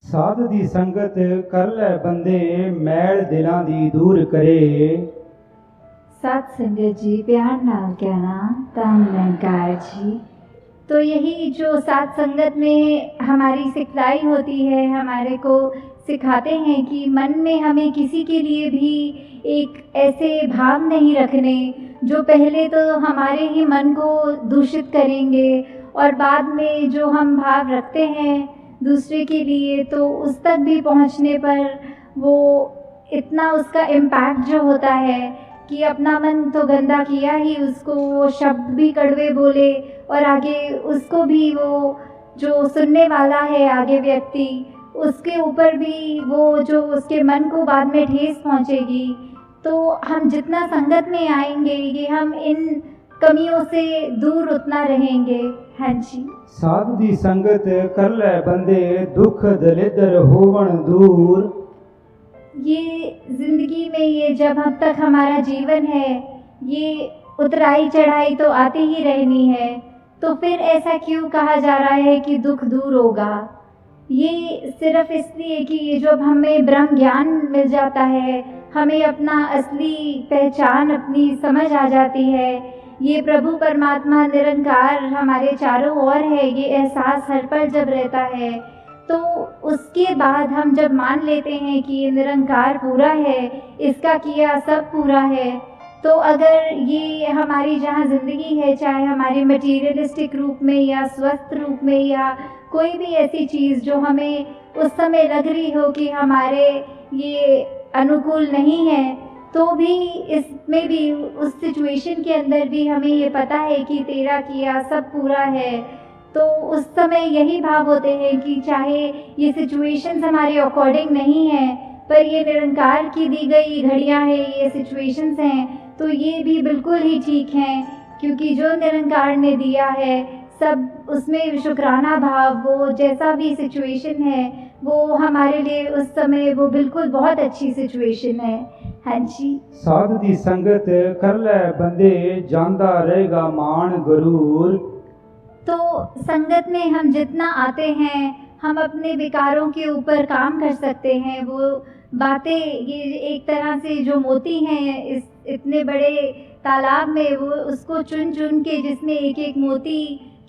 साध दी संगत कर लै बंदे मैल दिलां दी दूर करे। सात संगत जी प्यार नाल कहना धन निरंकार जी। तो यही जो सात संगत में हमारी सिखलाई होती है, हमारे को सिखाते हैं कि मन में हमें किसी के लिए भी एक ऐसे भाव नहीं रखने जो पहले तो हमारे ही मन को दूषित करेंगे और बाद में जो हम भाव रखते हैं दूसरे के लिए तो उस तक भी पहुंचने पर वो इतना उसका इम्पैक्ट जो होता है कि अपना मन तो गंदा किया ही, उसको वो शब्द भी कड़वे बोले और आगे उसको भी वो जो सुनने वाला है आगे व्यक्ति उसके ऊपर भी वो जो उसके मन को बाद में ठेस पहुंचेगी। तो हम जितना संगत में आएंगे ये हम इन कमियों से दूर उतना रहेंगे। हाँ जी। साध दी संगत कर लै बंदे दुख दलिदर होवन दूर। ये जिंदगी में ये जब अब तक हमारा जीवन है ये उतराई चढ़ाई तो आती ही रहनी है, तो फिर ऐसा क्यों कहा जा रहा है कि दुख दूर होगा? ये सिर्फ इसलिए कि ये जब हमें ब्रह्म ज्ञान मिल जाता है, हमें अपना असली पहचान अपनी समझ आ जाती है, ये प्रभु परमात्मा निरंकार हमारे चारों ओर है, ये एहसास हर पल जब रहता है तो उसके बाद हम जब मान लेते हैं कि ये निरंकार पूरा है, इसका किया सब पूरा है, तो अगर ये हमारी जहाँ ज़िंदगी है चाहे हमारी मटीरियलिस्टिक रूप में या स्वस्थ रूप में या कोई भी ऐसी चीज़ जो हमें उस समय लग रही हो कि हमारे ये अनुकूल नहीं है, तो भी इसमें भी उस सिचुएशन के अंदर भी हमें ये पता है कि तेरा किया सब पूरा है। तो उस समय यही भाव होते हैं कि चाहे ये सिचुएशंस हमारे अकॉर्डिंग नहीं है पर ये निरंकार की दी गई घड़ियां हैं, ये सिचुएशंस हैं, तो ये भी बिल्कुल ही ठीक हैं क्योंकि जो निरंकार ने दिया है सब उसमें शुक्राना भाव, वो जैसा भी सिचुएशन है वो हमारे लिए उस समय वो बिल्कुल बहुत अच्छी सिचुएशन है। हाँ जी। साध दी संगत कर लै बंदे जांदा रहेगा मान गरूर। तो संगत में हम जितना आते हैं हम अपने विकारों के ऊपर काम कर सकते हैं। वो बातें ये एक तरह से जो मोती हैं इस इतने बड़े तालाब में, वो उसको चुन चुन के जिसमें एक एक मोती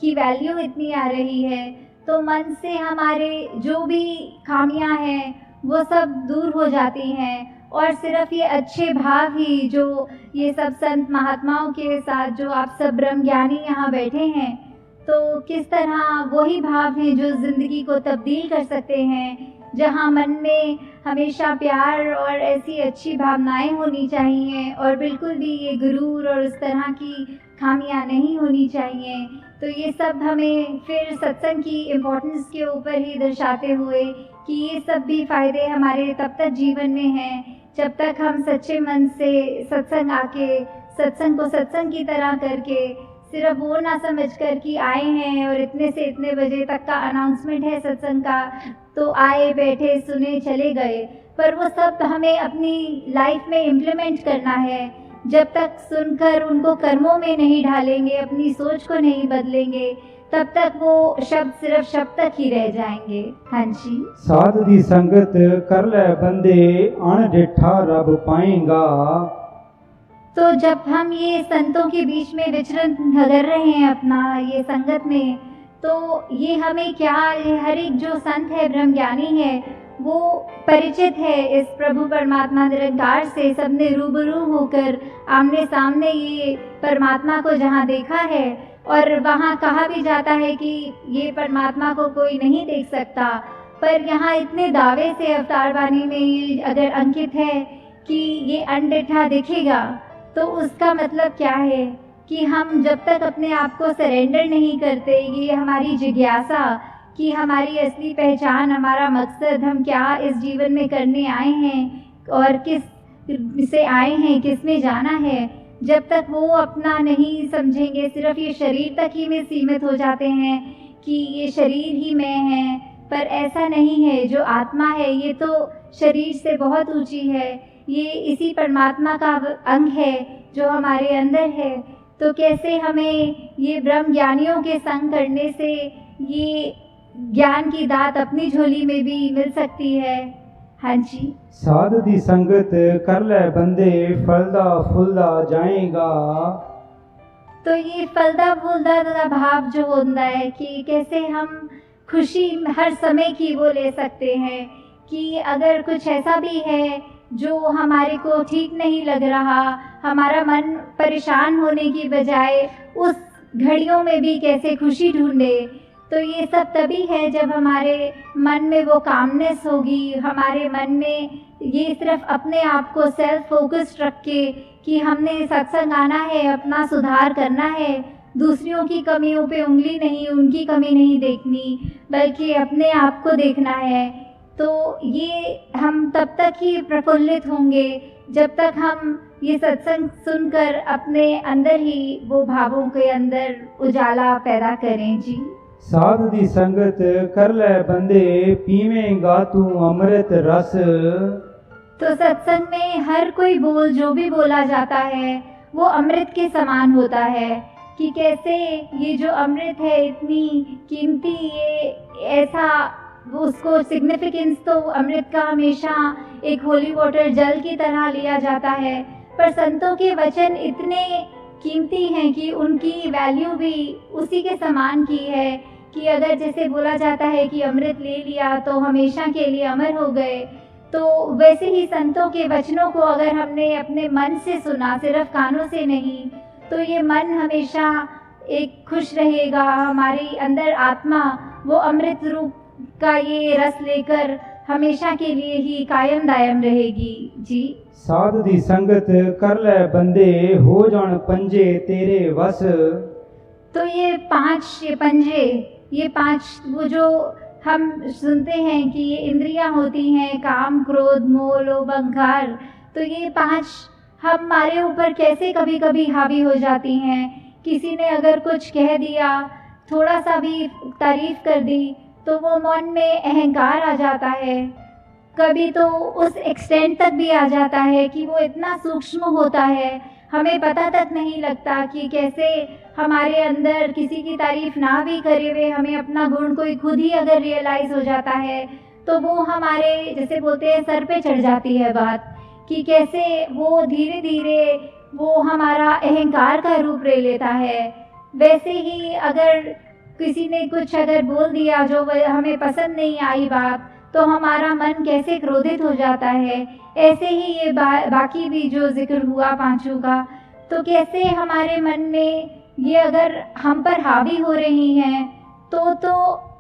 की वैल्यू इतनी आ रही है, तो मन से हमारे जो भी खामियां हैं वो सब दूर हो जाती हैं और सिर्फ ये अच्छे भाव ही जो ये सब संत महात्माओं के साथ जो आप सब ब्रह्म ज्ञानी यहाँ बैठे हैं, तो किस तरह वही भाव हैं जो ज़िंदगी को तब्दील कर सकते हैं, जहाँ मन में हमेशा प्यार और ऐसी अच्छी भावनाएं होनी चाहिए और बिल्कुल भी ये गुरूर और इस तरह की खामियां नहीं होनी चाहिए। तो ये सब हमें फिर सत्संग की इम्पोर्टेंस के ऊपर ही दर्शाते हुए कि ये सब भी फ़ायदे हमारे तब तक जीवन में हैं जब तक हम सच्चे मन से सत्संग आके सत्संग को सत्संग की तरह करके सिर्फ वो ना समझ कर कि आए हैं और इतने से इतने बजे तक का अनाउंसमेंट है सत्संग का, तो आए बैठे सुने चले गए, पर वो सब हमें अपनी लाइफ में इम्प्लीमेंट करना है। जब तक सुनकर उनको कर्मों में नहीं ढालेंगे, अपनी सोच को नहीं बदलेंगे, तब तक वो शब्द सिर्फ शब्द तक ही रह जाएंगे। हाँ जी। साध दी संगत कर लै बंदे अणडिठा रब पाएगा। तो जब हम ये संतों के बीच में विचरण कर रहे हैं अपना ये संगत में, तो ये हमें क्या, हर एक जो संत है ब्रह्मज्ञानी है वो परिचित है इस प्रभु परमात्मा निरंकार से, सबने रूबरू होकर आमने सामने ये परमात्मा को जहाँ देखा है, और वहाँ कहा भी जाता है कि ये परमात्मा को कोई नहीं देख सकता, पर यहाँ इतने दावे से अवतार वाणी में ये अगर अंकित है कि ये अनडिठा दिखेगा, तो उसका मतलब क्या है कि हम जब तक अपने आप को सरेंडर नहीं करते, ये हमारी जिज्ञासा कि हमारी असली पहचान, हमारा मकसद, हम क्या इस जीवन में करने आए हैं और किस से आए हैं, किस में जाना है, जब तक वो अपना नहीं समझेंगे, सिर्फ ये शरीर तक ही में सीमित हो जाते हैं कि ये शरीर ही मैं है, पर ऐसा नहीं है। जो आत्मा है ये तो शरीर से बहुत ऊंची है, ये इसी परमात्मा का अंग है जो हमारे अंदर है। तो कैसे हमें ये ब्रह्म ज्ञानियों के संग करने से ये ज्ञान की दात अपनी झोली में भी मिल सकती है। हाँ जी। साध दी संगत कर ले बंदे फलदा फुलदा जाएगा। तो ये फलदा फूलदा का भाव जो होता है कि कैसे हम खुशी हर समय की वो ले सकते हैं कि अगर कुछ ऐसा भी है जो हमारे को ठीक नहीं लग रहा, हमारा मन परेशान होने की बजाय उस घड़ियों में भी कैसे खुशी ढूंढे। तो ये सब तभी है जब हमारे मन में वो कामनेस होगी, हमारे मन में ये सिर्फ अपने आप को सेल्फ फोकस्ड रख के कि हमने सत्संग आना है, अपना सुधार करना है, दूसरों की कमियों पे उंगली नहीं, उनकी कमी नहीं देखनी, बल्कि अपने आप को देखना है। तो ये हम तब तक ही प्रफुल्लित होंगे जब तक हम ये सत्संग सुनकर अपने अंदर ही वो भावों के अंदर उजाला पैदा करें। जी। साध दी संगत कर ले बंदे पीवेंगा तू अमृत रस। तो सत्संग में हर कोई बोल जो भी बोला जाता है वो अमृत के समान होता है कि कैसे ये जो अमृत है इतनी कीमती, ये ऐसा वो उसको सिग्निफिकेंस तो अमृत का हमेशा एक होली वाटर जल की तरह लिया जाता है, पर संतों के वचन इतने कीमती हैं कि उनकी वैल्यू भी उसी के समान की है कि अगर जैसे बोला जाता है कि अमृत ले लिया तो हमेशा के लिए अमर हो गए, तो वैसे ही संतों के वचनों को अगर हमने अपने मन से सुना, सिर्फ कानों से नहीं, तो ये मन हमेशा एक खुश रहेगा, हमारी अंदर आत्मा वो अमृत रूप का ये रस लेकर हमेशा के लिए ही कायम दायम रहेगी। जी। साध दी संगत कर ले बंदे हो जान पंजे तेरे वस। तो ये पंजे, ये 5 वो जो हम सुनते हैं कि ये इंद्रियां होती हैं, काम क्रोध मोह लोभ अहंकार, तो ये 5 हमारे ऊपर कैसे कभी कभी हावी हो जाती हैं। किसी ने अगर कुछ कह दिया, थोड़ा सा भी तारीफ कर दी, तो वो मन में अहंकार आ जाता है। कभी तो उस एक्सटेंट तक भी आ जाता है कि वो इतना सूक्ष्म होता है, हमें पता तक नहीं लगता कि कैसे हमारे अंदर किसी की तारीफ ना भी करे हुए हमें अपना गुण कोई खुद ही अगर रियलाइज हो जाता है तो वो हमारे जैसे बोलते हैं सर पे चढ़ जाती है बात, कि कैसे वो धीरे धीरे वो हमारा अहंकार का रूप ले लेता है। वैसे ही अगर किसी ने कुछ अगर बोल दिया जो हमें पसंद नहीं आई बात, तो हमारा मन कैसे क्रोधित हो जाता है। ऐसे ही ये बाकी भी जो जिक्र हुआ 5 का, तो कैसे हमारे मन में ये अगर हम पर हावी हो रही हैं तो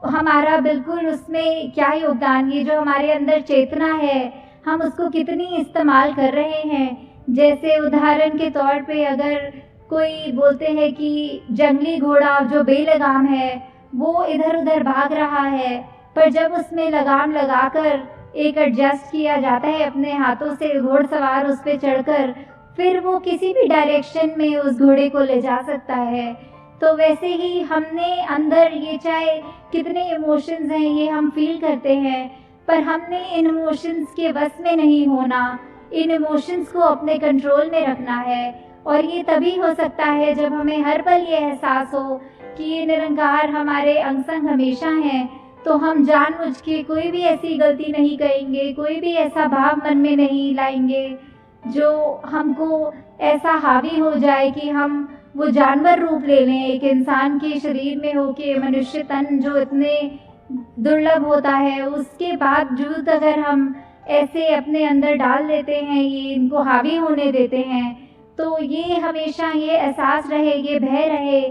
हमारा बिल्कुल उसमें क्या योगदान, ये जो हमारे अंदर चेतना है हम उसको कितनी इस्तेमाल कर रहे हैं। जैसे उदाहरण के तौर पे अगर कोई बोलते हैं कि जंगली घोड़ा जो बेलगाम है वो इधर उधर भाग रहा है, पर जब उसमें लगाम लगाकर एक एडजस्ट किया जाता है अपने हाथों से, घोड़सवार उस पर चढ़कर फिर वो किसी भी डायरेक्शन में उस घोड़े को ले जा सकता है। तो वैसे ही हमने अंदर ये चाहे कितने इमोशंस हैं ये हम फील करते हैं, पर हमने इन इमोशंस के बस में नहीं होना, इन इमोशंस को अपने कंट्रोल में रखना है। और ये तभी हो सकता है जब हमें हर पल ये एहसास हो कि ये निरंकार हमारे अंग संग हमेशा हैं, तो हम जानबूझ के कोई भी ऐसी गलती नहीं करेंगे, कोई भी ऐसा भाव मन में नहीं लाएंगे जो हमको ऐसा हावी हो जाए कि हम वो जानवर रूप ले लें, एक इंसान के शरीर में होके मनुष्य तन जो इतने दुर्लभ होता है उसके बावजूद अगर हम ऐसे अपने अंदर डाल लेते हैं, ये इनको हावी होने देते हैं, तो ये हमेशा ये एहसास रहे, ये भय रहे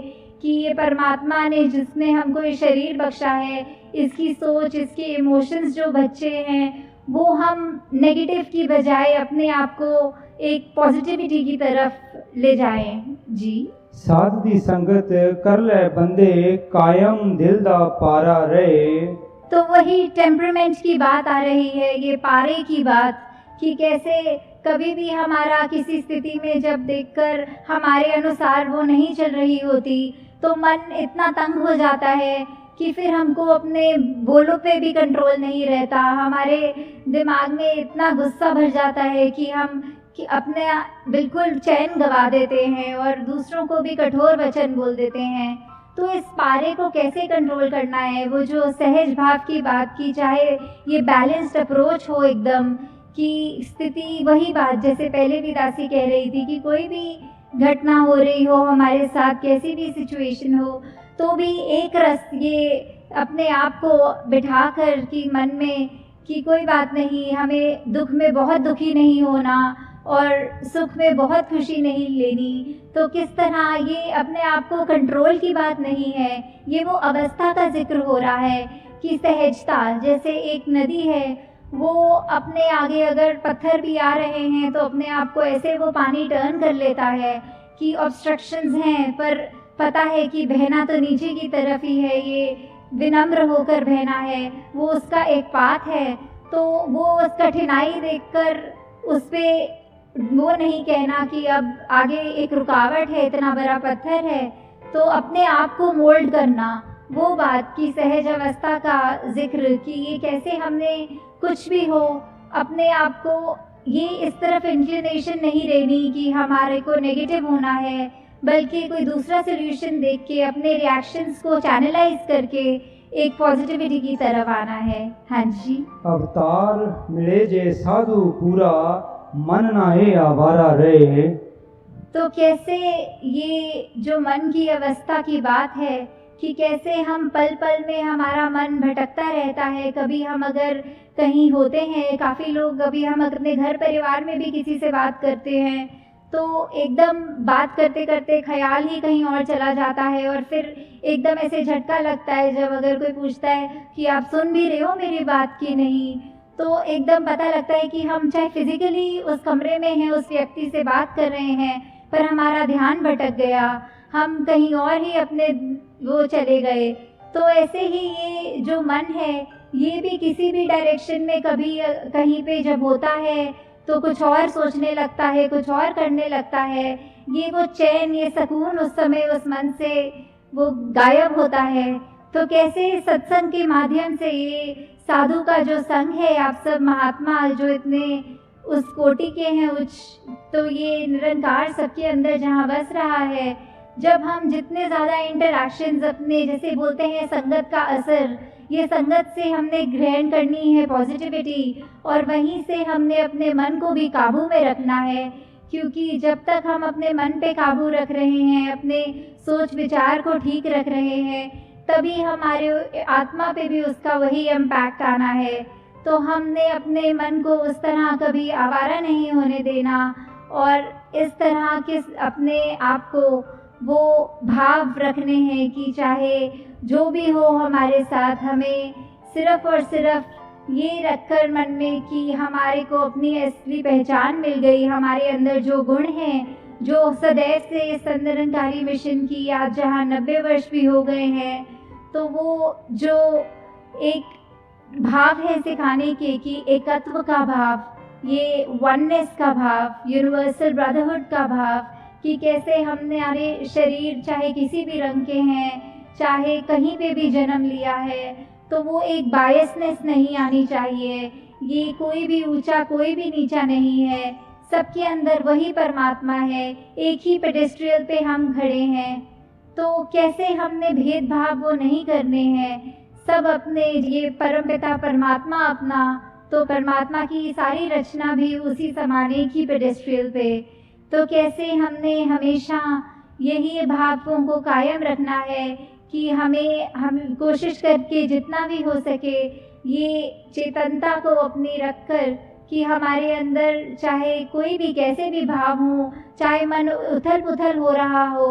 कि ये परमात्मा ने जिसने हमको ये शरीर बख्शा है, इसकी सोच, इसके इमोशंस जो बच्चे हैं वो हम नेगेटिव की बजाय अपने आप को एक पॉजिटिविटी की तरफ ले जाएं। जी। साध दी संगत कर ले बंदे कायम दिल दा पारा रहे। तो वही टेम्परामेंट की बात आ रही है, ये पारे की बात, कि कैसे कभी भी हमारा किसी स्थिति में जब देखकर हमारे अनुसार वो नहीं चल रही होती तो मन इतना तंग हो जाता है कि फिर हमको अपने बोलों पे भी कंट्रोल नहीं रहता, हमारे दिमाग में इतना गुस्सा भर जाता है कि हम अपने बिल्कुल चैन गवा देते हैं और दूसरों को भी कठोर वचन बोल देते हैं। तो इस पारे को कैसे कंट्रोल करना है, वो जो सहज भाव की बात की, चाहे ये बैलेंस्ड अप्रोच हो एकदम, कि स्थिति वही बात जैसे पहले भी दासी कह रही थी कि कोई भी घटना हो रही हो हमारे साथ, कैसी भी सिचुएशन हो, तो भी एक रस ये अपने आप को बिठाकर कि मन में कि कोई बात नहीं, हमें दुख में बहुत दुखी नहीं होना और सुख में बहुत खुशी नहीं लेनी। तो किस तरह ये अपने आप को कंट्रोल की बात नहीं है, ये वो अवस्था का जिक्र हो रहा है कि सहजता, जैसे एक नदी है वो अपने आगे अगर पत्थर भी आ रहे हैं तो अपने आप को ऐसे वो पानी टर्न कर लेता है कि ऑब्स्ट्रक्शंस हैं पर पता है कि बहना तो नीचे की तरफ ही है, ये विनम्र होकर बहना है, वो उसका एक पाथ है। तो वो उस कठिनाई देखकर उस पे वो नहीं कहना कि अब आगे एक रुकावट है, इतना बड़ा पत्थर है, तो अपने आप को मोल्ड करना, वो बात की सहज अवस्था का जिक्र कि ये कैसे हमने कुछ भी हो अपने आप को ये इस तरफ इंक्लिनेशन नहीं रहनी कि हमारे को नेगेटिव होना है, बल्कि कोई दूसरा सोल्यूशन देख के अपने रिएक्शंस को चैनलाइज करके एक पॉजिटिविटी की तरफ आना है। हाँ जी। अवतार मिले जे साधु पूरा मन नाहे आवारा रहे। तो कैसे ये जो मन की अवस्था की बात है कि कैसे हम पल पल में हमारा मन भटकता रहता है। कभी हम अगर कहीं होते हैं, काफ़ी लोग, अभी हम अपने घर परिवार में भी किसी से बात करते हैं तो एकदम बात करते करते ख्याल ही कहीं और चला जाता है और फिर एकदम ऐसे झटका लगता है जब अगर कोई पूछता है कि आप सुन भी रहे हो मेरी बात की नहीं, तो एकदम पता लगता है कि हम चाहे फिजिकली उस कमरे में हैं, उस व्यक्ति से बात कर रहे हैं, पर हमारा ध्यान भटक गया, हम कहीं और ही अपने वो चले गए। तो ऐसे ही ये जो मन है ये भी किसी भी डायरेक्शन में कभी कहीं पे जब होता है तो कुछ और सोचने लगता है, कुछ और करने लगता है। ये वो चैन, ये सुकून उस समय उस मन से वो गायब होता है। तो कैसे सत्संग के माध्यम से ये साधु का जो संग है, आप सब महात्मा जो इतने उस कोटि के हैं उच्च, तो ये निरंकार सबके अंदर जहाँ बस रहा है, जब हम जितने ज़्यादा इंटरैक्शंस अपने जैसे बोलते हैं संगत का असर, ये संगत से हमने ग्रहण करनी है पॉजिटिविटी और वहीं से हमने अपने मन को भी काबू में रखना है, क्योंकि जब तक हम अपने मन पे काबू रख रहे हैं, अपने सोच विचार को ठीक रख रहे हैं, तभी हमारे आत्मा पे भी उसका वही इम्पैक्ट आना है। तो हमने अपने मन को उस तरह कभी आवारा नहीं होने देना और इस तरह के अपने आप को वो भाव रखने हैं कि चाहे जो भी हो हमारे साथ, हमें सिर्फ और सिर्फ ये रखकर मन में कि हमारे को अपनी असली पहचान मिल गई, हमारे अंदर जो गुण हैं, जो सदैव से इस निरंकारी मिशन की आज जहाँ 90 वर्ष भी हो गए हैं, तो वो जो एक भाव है सिखाने के कि एकत्व का भाव, ये वननेस का भाव, यूनिवर्सल ब्रदरहुड का भाव, कि कैसे हमने हमारे शरीर चाहे किसी भी रंग के हैं, चाहे कहीं पे भी जन्म लिया है, तो वो एक बायसनेस नहीं आनी चाहिए। ये कोई भी ऊंचा कोई भी नीचा नहीं है, सबके अंदर वही परमात्मा है, एक ही पेडेस्ट्रियल पे हम खड़े हैं। तो कैसे हमने भेदभाव वो नहीं करने हैं, सब अपने ये परमपिता परमात्मा अपना, तो परमात्मा की सारी रचना भी उसी समान एक ही पेडेस्ट्रियल पे। तो कैसे हमने हमेशा यही भावों को कायम रखना है कि हम कोशिश करके जितना भी हो सके ये चेतनता को अपनी रखकर कि हमारे अंदर चाहे कोई भी कैसे भी भाव हो, चाहे मन उथल पुथल हो रहा हो,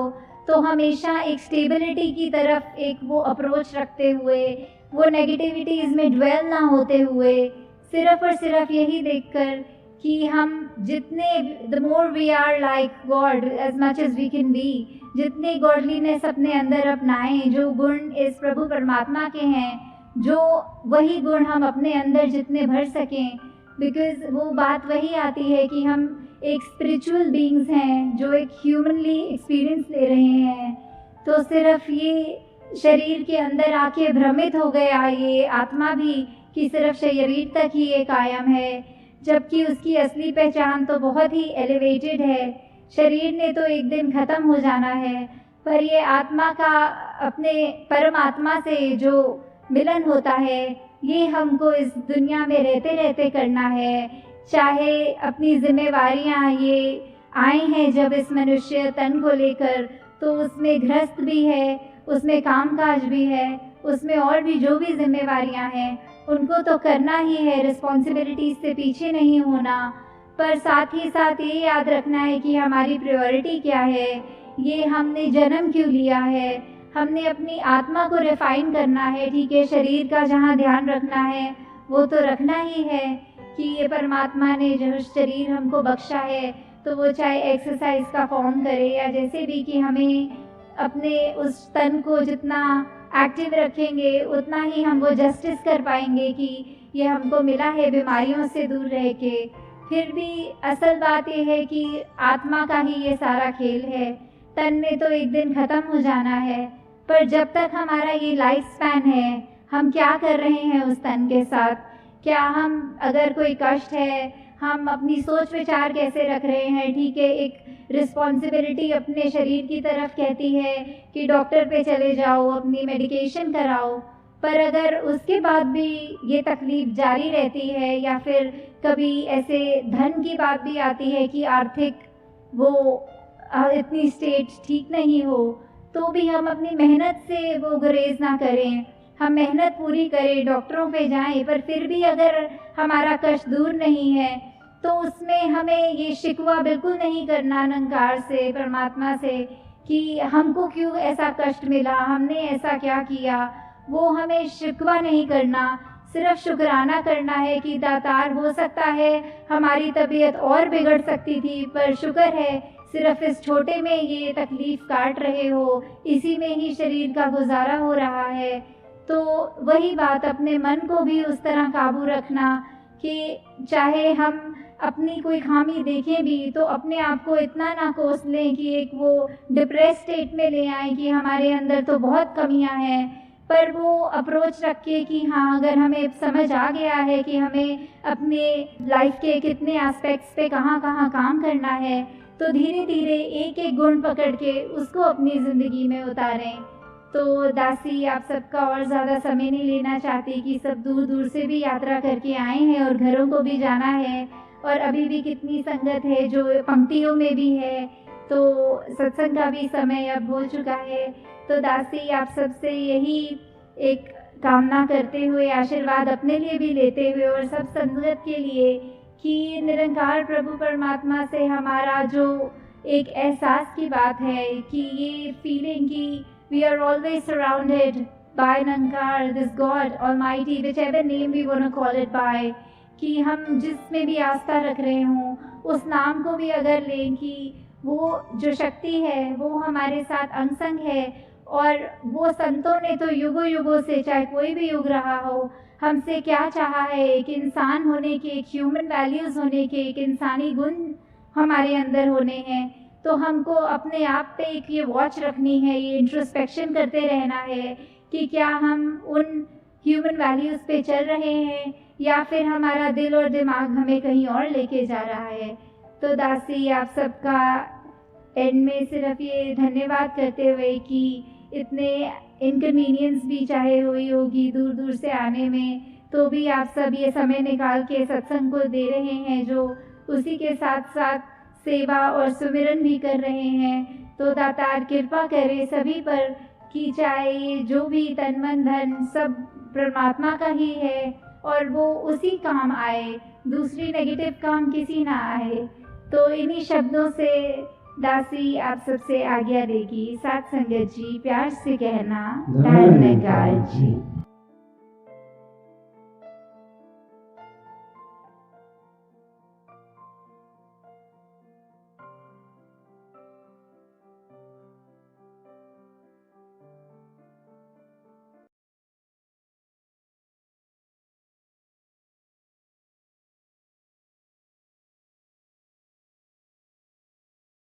तो हमेशा एक स्टेबिलिटी की तरफ एक वो अप्रोच रखते हुए, वो नेगेटिविटीज़ में ड्वेल ना होते हुए, सिर्फ और सिर्फ यही देखकर कि हम जितने the more we are like God as much as we can be, जितने गॉडलीनेस अपने अंदर अपनाएं, जो गुण इस प्रभु परमात्मा के हैं, जो वही गुण हम अपने अंदर जितने भर सकें, बिकॉज वो बात वही आती है कि हम एक स्पिरिचुअल बीइंग्स हैं जो एक ह्यूमनली एक्सपीरियंस ले रहे हैं। तो सिर्फ ये शरीर के अंदर आके भ्रमित हो गया ये आत्मा भी कि सिर्फ शरीर तक ही ये कायम है, जबकि उसकी असली पहचान तो बहुत ही एलिवेटेड है। शरीर ने तो एक दिन ख़त्म हो जाना है, पर ये आत्मा का अपने परमात्मा से जो मिलन होता है, ये हमको इस दुनिया में रहते रहते करना है। चाहे अपनी जिम्मेवारियाँ ये आई हैं जब इस मनुष्य तन को लेकर, तो उसमें गृहस्थ भी है, उसमें कामकाज भी है, उसमें और भी जो भी जिम्मेवारियाँ हैं उनको तो करना ही है, रिस्पॉन्सिबिलिटीज से पीछे नहीं होना। पर साथ ही साथ ये याद रखना है कि हमारी प्रायोरिटी क्या है, ये हमने जन्म क्यों लिया है, हमने अपनी आत्मा को रिफाइन करना है। ठीक है, शरीर का जहाँ ध्यान रखना है वो तो रखना ही है कि ये परमात्मा ने जो शरीर हमको बख्शा है, तो वो चाहे एक्सरसाइज का फॉर्म करे या जैसे भी, कि हमें अपने उस तन को जितना एक्टिव रखेंगे उतना ही हम वो जस्टिस कर पाएंगे कि ये हमको मिला है बीमारियों से दूर रह के। फिर भी असल बात ये है कि आत्मा का ही ये सारा खेल है, तन ने तो एक दिन ख़त्म हो जाना है। पर जब तक हमारा ये लाइफ स्पैन है, हम क्या कर रहे हैं उस तन के साथ, क्या हम, अगर कोई कष्ट है, हम अपनी सोच विचार कैसे रख रहे हैं। ठीक है, एक रिस्पॉन्सिबिलिटी अपने शरीर की तरफ कहती है कि डॉक्टर पे चले जाओ, अपनी मेडिकेशन कराओ, पर अगर उसके बाद भी ये तकलीफ़ जारी रहती है या फिर कभी ऐसे धन की बात भी आती है कि आर्थिक वो इतनी स्टेट ठीक नहीं हो, तो भी हम अपनी मेहनत से वो गुरेज ना करें, हम मेहनत पूरी करें, डॉक्टरों पे जाएं, पर फिर भी अगर हमारा कष्ट दूर नहीं है तो उसमें हमें ये शिकवा बिल्कुल नहीं करना निरंकार से, परमात्मा से, कि हमको क्यों ऐसा कष्ट मिला, हमने ऐसा क्या किया। वो हमें शिकवा नहीं करना, सिर्फ शुक्राना करना है कि दातार, हो सकता है हमारी तबीयत और बिगड़ सकती थी, पर शुक्र है सिर्फ इस छोटे में ये तकलीफ़ काट रहे हो, इसी में ही शरीर का गुजारा हो रहा है। तो वही बात, अपने मन को भी उस तरह काबू रखना कि चाहे हम अपनी कोई खामी देखें भी तो अपने आप को इतना ना कोस लें कि एक वो डिप्रेस स्टेट में ले आएं कि हमारे अंदर तो बहुत कमियां हैं, पर वो अप्रोच रख के कि हाँ, अगर हमें समझ आ गया है कि हमें अपने लाइफ के कितने एस्पेक्ट्स पे कहाँ कहाँ काम करना है, तो धीरे धीरे एक एक गुण पकड़ के उसको अपनी ज़िंदगी में उतारें। तो दासी, आप सबका और ज़्यादा समय नहीं लेना चाहती कि सब दूर दूर से भी यात्रा करके आए हैं और घरों को भी जाना है, और अभी भी कितनी संगत है जो पंक्तियों में भी है, तो सत्संग का भी समय अब हो चुका है। तो दासी, आप सबसे यही एक कामना करते हुए, आशीर्वाद अपने लिए भी लेते हुए और सब संगत के लिए, कि निरंकार प्रभु परमात्मा से हमारा जो एक एहसास की बात है कि ये फीलिंग कि we are always surrounded by Nirankar, this God Almighty, whichever name we want to call it by, कि हम जिसमें भी आस्था रख रहे हों उस नाम को भी अगर लें कि वो जो शक्ति है वो हमारे साथ अंग संग है, और वो संतों ने तो युगों युगों से, चाहे कोई भी युग रहा हो, हमसे क्या चाहा है, एक इंसान होने के, एक ह्यूमन वैल्यूज़ होने के, एक इंसानी गुण हमारे अंदर होने हैं। तो हमको अपने आप पे एक ये वॉच रखनी है, ये इंट्रोस्पेक्शन करते रहना है कि क्या हम उन ह्यूमन वैल्यूज़ पे चल रहे हैं या फिर हमारा दिल और दिमाग हमें कहीं और लेके जा रहा है। तो दासी, आप सबका एंड में सिर्फ ये धन्यवाद करते हुए कि इतने इनकन्वीनियंस भी चाहे हुई होगी दूर दूर से आने में, तो भी आप सब ये समय निकाल के सत्संग को दे रहे हैं, जो उसी के साथ साथ सेवा और सुमिरन भी कर रहे हैं। तो दातार कृपा करे सभी पर कि चाहे ये जो भी तन मन धन सब परमात्मा का ही है और वो उसी काम आए, दूसरी नेगेटिव काम किसी ना आए। तो इन्हीं शब्दों से दासी आप सबसे आज्ञा लेगी। साथ संगत जी, प्यार से कहना, धन्यवाद जी।